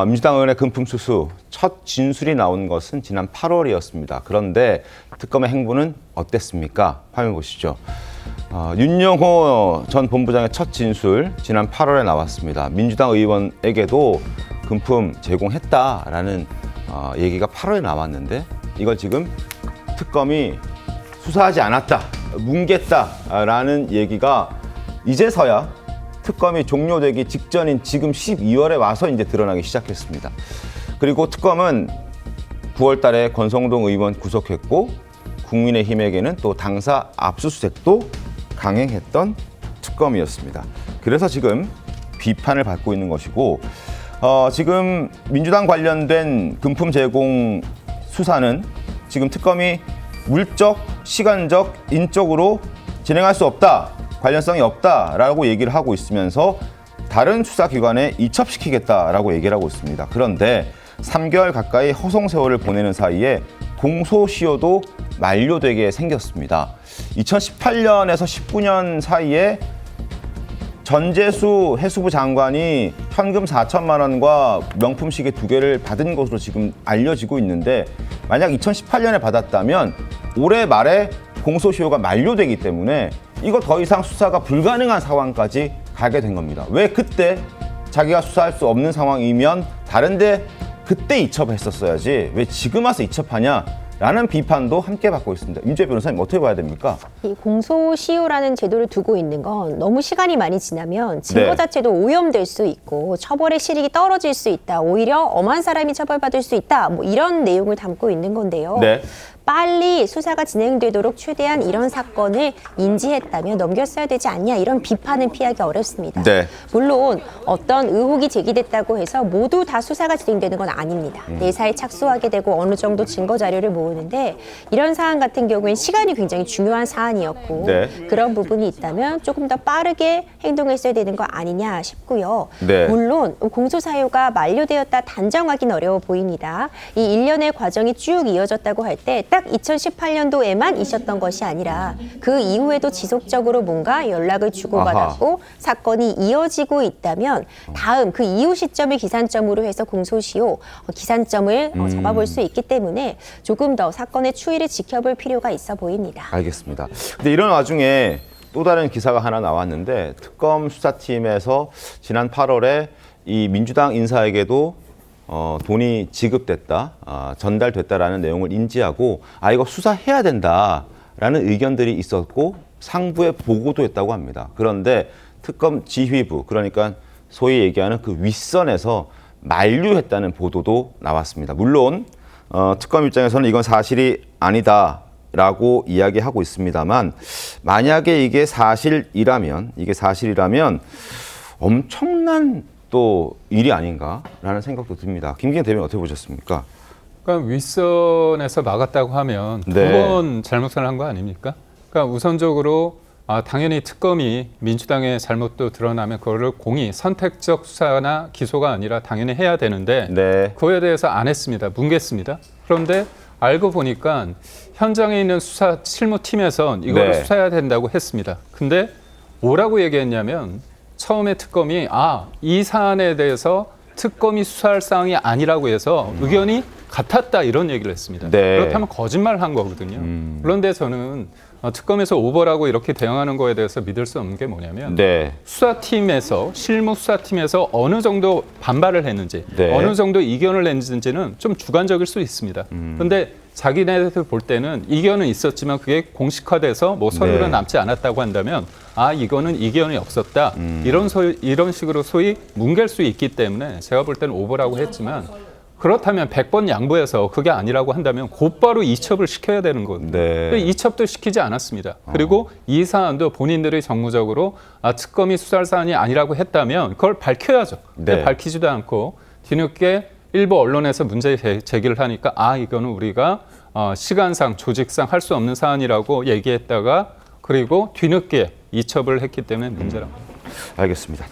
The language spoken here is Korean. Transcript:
민주당 의원의 금품수수 첫 진술이 나온 것은 지난 8월이었습니다. 그런데 특검의 행보는 어땠습니까? 화면 보시죠. 윤영호 전 본부장의 첫 진술 지난 8월에 나왔습니다. 민주당 의원에게도 금품 제공했다라는 얘기가 8월에 나왔는데 이걸 지금 특검이 수사하지 않았다, 뭉갰다라는 얘기가 이제서야 특검이 종료되기 직전인 지금 12월에 와서 이제 드러나기 시작했습니다. 그리고 특검은 9월 달에 권성동 의원 구속했고 국민의힘에게는 또 당사 압수수색도 강행했던 특검이었습니다. 그래서 지금 비판을 받고 있는 것이고 지금 민주당 관련된 금품 제공 수사는 지금 특검이 물적, 시간적, 인적으로 진행할 수 없다, 관련성이 없다라고 얘기를 하고 있으면서 다른 수사기관에 이첩시키겠다라고 얘기를 하고 있습니다. 그런데 3개월 가까이 허송세월을 보내는 사이에 공소시효도 만료되게 생겼습니다. 2018년에서 19년 사이에 전재수 해수부 장관이 현금 4천만 원과 명품 시계 2개를 받은 것으로 지금 알려지고 있는데 만약 2018년에 받았다면 올해 말에 공소시효가 만료되기 때문에 이거 더 이상 수사가 불가능한 상황까지 가게 된 겁니다. 왜 그때 자기가 수사할 수 없는 상황이면 다른데 그때 이첩했었어야지 왜 지금 와서 이첩하냐라는 비판도 함께 받고 있습니다. 임재 변호사님 어떻게 봐야 됩니까? 이 공소시효라는 제도를 두고 있는 건 너무 시간이 많이 지나면 증거 자체도 오염될 수 있고 처벌의 실익이 떨어질 수 있다. 오히려 엄한 사람이 처벌받을 수 있다. 뭐 이런 내용을 담고 있는 건데요. 네. 빨리 수사가 진행되도록 최대한 이런 사건을 인지했다면 넘겼어야 되지 않냐 이런 비판은 피하기 어렵습니다. 네. 물론 어떤 의혹이 제기됐다고 해서 모두 다 수사가 진행되는 건 아닙니다. 내사에 착수하게 되고 어느 정도 증거 자료를 모으는데 이런 사안 같은 경우에는 시간이 굉장히 중요한 사안이었고 그런 부분이 있다면 조금 더 빠르게 행동했어야 되는 거 아니냐 싶고요. 물론 공소사유가 만료되었다 단정하기는 어려워 보입니다. 이 일련의 과정이 쭉 이어졌다고 할 때 딱 2018년도에만 있었던 것이 아니라 그 이후에도 지속적으로 뭔가 연락을 주고받았고 사건이 이어지고 있다면 다음 그 이후 시점을 기산점으로 해서 공소시효 기산점을 잡아볼 수 있기 때문에 조금 더 사건의 추이를 지켜볼 필요가 있어 보입니다. 알겠습니다. 근데 이런 와중에 또 다른 기사가 하나 나왔는데 특검 수사팀에서 지난 8월에 이 민주당 인사에게도 돈이 지급됐다, 전달됐다라는 내용을 인지하고 이거 수사해야 된다라는 의견들이 있었고 상부에 보고도 했다고 합니다. 그런데 특검 지휘부, 그러니까 소위 얘기하는 그 윗선에서 만류했다는 보도도 나왔습니다. 물론 특검 입장에서는 이건 사실이 아니다라고 이야기하고 있습니다만 만약에 이게 사실이라면 엄청난 또 일이 아닌가라는 생각도 듭니다. 김기현 대변인 어떻게 보셨습니까? 그러니까 윗선에서 막았다고 하면 두 번 잘못을 한 거 아닙니까? 그러니까 우선적으로 당연히 특검이 민주당의 잘못도 드러나면 그거를 공의, 선택적 수사나 기소가 아니라 당연히 해야 되는데 그거에 대해서 안 했습니다. 뭉갰습니다. 그런데 알고 보니까 현장에 있는 수사 실무팀에선 이거를 수사해야 된다고 했습니다. 근데 뭐라고 얘기했냐면 처음에 특검이 이 사안에 대해서 특검이 수사할 사항이 아니라고 해서 의견이 같았다 이런 얘기를 했습니다. 그렇다면 거짓말한 거거든요. 그런데 저는 특검에서 오버라고 이렇게 대응하는 거에 대해서 믿을 수 없는 게 뭐냐면 수사팀에서 실무 수사팀에서 어느 정도 반발을 했는지 어느 정도 이견을 냈는지는 좀 주관적일 수 있습니다. 그런데 자기네들 볼 때는 이견은 있었지만 그게 공식화돼서 뭐 서류는 남지 않았다고 한다면 이거는 이견이 없었다. 이런 식으로 소위 뭉갤 수 있기 때문에 제가 볼 때는 오버라고 했지만 그렇다면 100번 양보해서 그게 아니라고 한다면 곧바로 이첩을 시켜야 되는 건데 이첩도 시키지 않았습니다. 그리고 이 사안도 본인들이 정무적으로 특검이 수사할 사안이 아니라고 했다면 그걸 밝혀야죠. 근데 밝히지도 않고 뒤늦게 일부 언론에서 문제 제기를 하니까 이거는 우리가 시간상 조직상 할 수 없는 사안이라고 얘기했다가 그리고 뒤늦게 이첩을 했기 때문에 문제라고. 알겠습니다.